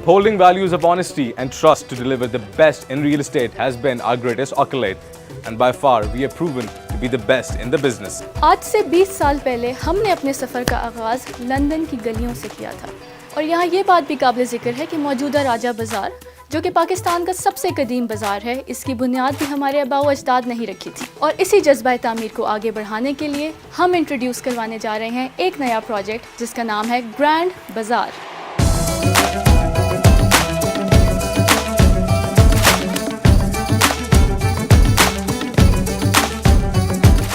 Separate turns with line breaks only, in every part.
Upholding values of honesty and trust to deliver the best in real estate has been our greatest accolade, and by far we have proven to be the best in the business.
आज से 20 साल पहले हमने अपने सफ़र का आगाज़ London की गलियों से किया था और यहाँ ये बात भी काबिल ज़िक्र है कि मौजूदा राजा बाज़ार, जो कि पाकिस्तान का सबसे कदीम बाज़ार है, इसकी बुनियाद भी हमारे आबाओ अजदाद नहीं रखी थी। और इसी जज्बा तामीर को आगे बढ़ाने के लिए हम इंट्रोड्यूस करवाने जा रहे हैं एक नया प्रोजेक्ट जिसका नाम है ग्रैंड बाज़ार।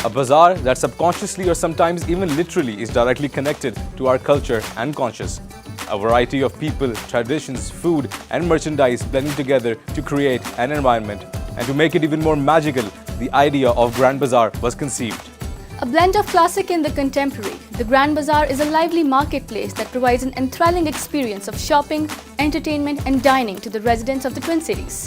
A bazaar that subconsciously or sometimes even literally is directly connected to our culture and conscious. A variety of people, traditions, food and merchandise blending together to create an environment. And to make it even more magical, the idea of Grand Bazaar was conceived.
A blend of classic and the contemporary, the Grand Bazaar is a lively marketplace that provides an enthralling experience of shopping, entertainment and dining to the residents of the Twin Cities.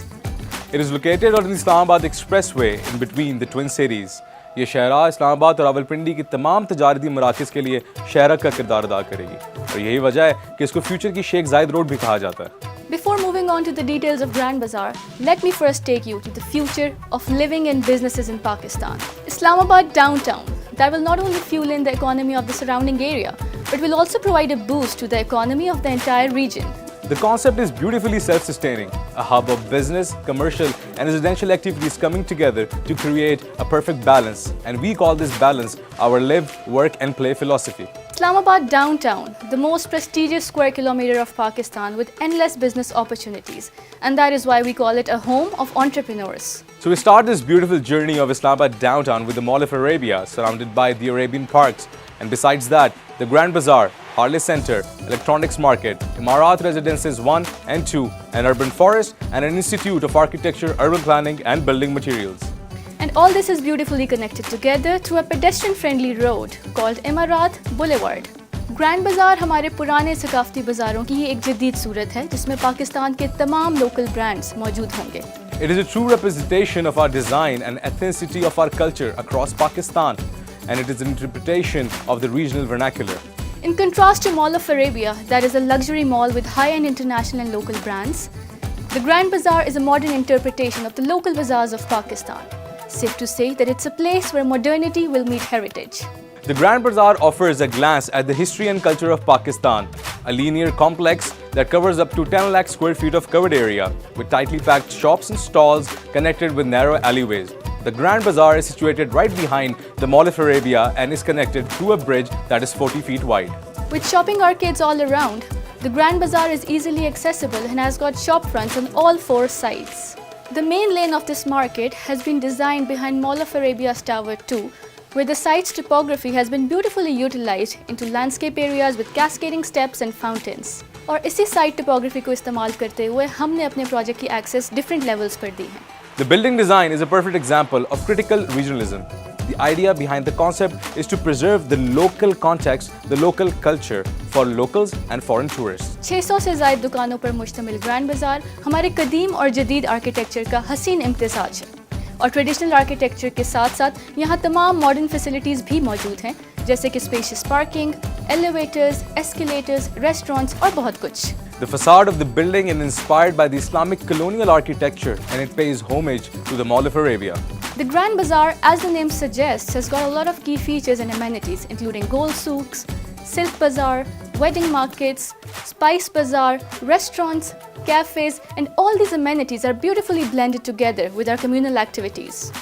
It is located on the Islamabad Expressway in between the Twin Cities. ये शहरा इस्लामाबाद और रावलपिंडी की तमाम तजारती मराकज़ के लिए शहरा का किरदार अदा करेगी और यही वजह है कि इसको फ्यूचर की शेख जायद रोड भी कहा जाता है।
Before moving on to the details of Grand Bazaar, let me first take you to the future of living and businesses in Pakistan. Islamabad downtown that will not only fuel in the economy of the surrounding area, but will also provide a boost to the economy of the entire region.
The concept is beautifully self-sustaining, a hub of business, commercial and residential activities coming together to create a perfect balance. And we call this balance our live, work and play philosophy.
Islamabad downtown, the most prestigious square kilometre of Pakistan with endless business opportunities. And that is why we call it a home of entrepreneurs.
So we start this beautiful journey of Islamabad downtown with the Mall of Arabia, surrounded by the Arabian Parks. And besides that, the Grand Bazaar, Harley Center, Electronics Market, Imarat Residences 1 and 2, an urban forest and an institute of architecture, urban planning and building materials.
And all this is beautifully connected together through a pedestrian-friendly road called Imarat Boulevard. Grand Bazaar हमारे पुराने सकाफती बाज़ारों की ही एक जदीद सूरत है जिसमें पाकिस्तान के तमाम लोकल ब्रांड्स मौजूद होंगे।
It is a true representation of our design and ethnicity of our culture across Pakistan, and it is an interpretation of the regional vernacular.
In contrast to Mall of Arabia, that is a luxury mall with high-end international and local brands, the Grand Bazaar is a modern interpretation of the local bazaars of Pakistan. Safe to say that it's a place where modernity will meet heritage.
The Grand Bazaar offers a glance at the history and culture of Pakistan, a linear complex that covers up to 10 lakh square feet of covered area, with tightly packed shops and stalls connected with narrow alleyways. The Grand Bazaar is situated right behind the Mall of Arabia and is connected through a bridge that is 40 feet wide.
With shopping arcades all around, the Grand Bazaar is easily accessible and has got shop fronts on all four sides. The main lane of this market has been designed behind Mall of Arabia's Tower 2, where the site's topography has been beautifully utilized into landscape areas with cascading steps and fountains. और इसी site topography को इस्तेमाल करते हुए हमने अपने project की access different levels पर दी है।
The building design is a perfect example of critical regionalism. The idea behind the concept is to preserve the local context, the local culture for locals and foreign tourists.
600 से ज़ायद दुकानों पर मुश्तमिल grand बाज़ार हमारे कदीम और जदीद आर्किटेक्चर का हसीन इम्तिज़ाज है और ट्रेडिशनल आर्किटेक्चर के साथ साथ यहाँ तमाम मॉडर्न फैसिलिटीज़ भी मौजूद हैं जैसे कि spacious parking, elevators, escalators, restaurants और बहुत कुछ।
The facade of the building is inspired by the Islamic colonial architecture and it pays homage to the Mall of Arabia.
The Grand Bazaar, as the name suggests, has got a lot of key features and amenities including gold souks, silk bazaar, wedding markets, spice bazaar, restaurants, cafes, and all these amenities are beautifully blended together with our communal activities.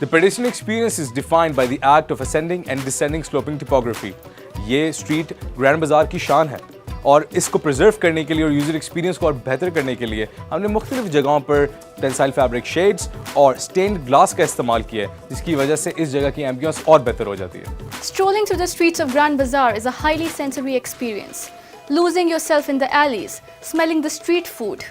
The pedestrian experience is defined by the act of ascending and descending sloping topography. ये street Grand Bazaar की शान है और इसको preserve करने के लिए और यूज़र एक्सपीरियंस को और बेहतर करने के लिए हमने मुख्तलिफ जगहों पर टेंसाइल फैब्रिक शेड्स और स्टेन्ड ग्लास का इस्तेमाल किया है जिसकी वजह से इस जगह की एम्बियंस और बेहतर हो जाती है।
Strolling through the streets of Grand Bazaar is a highly sensory experience. Losing yourself in the alleys, smelling the street food,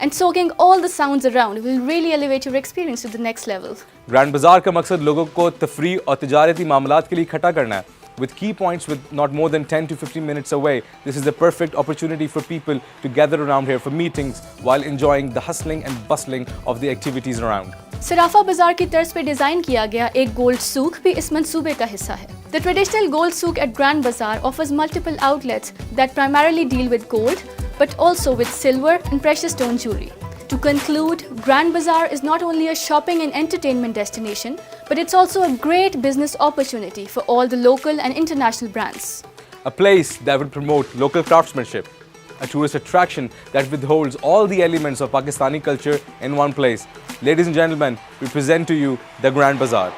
and soaking all the sounds around will really elevate your experience to the next level.
Grand Bazaar का मकसद लोगों को तफरीह और तिजारती मामलात के लिए इकट्ठा करना है। With key points with not more than 10 to 15 minutes away, this is the perfect opportunity for people to gather around here for meetings while enjoying the hustling and bustling of the activities around.
सराफा बाजार की तर्ज पे design किया गया एक gold सूक भी इस मंसूबे का हिस्सा है। The traditional gold souk at Grand Bazaar offers multiple outlets that primarily deal with gold, but also with silver and precious stone jewelry. To conclude, Grand Bazaar is not only a shopping and entertainment destination, but it's also a great business opportunity for all the local and international brands.
A place that would promote local craftsmanship, a tourist attraction that withholds all the elements of Pakistani culture in one place. Ladies and gentlemen, we present to you the Grand Bazaar.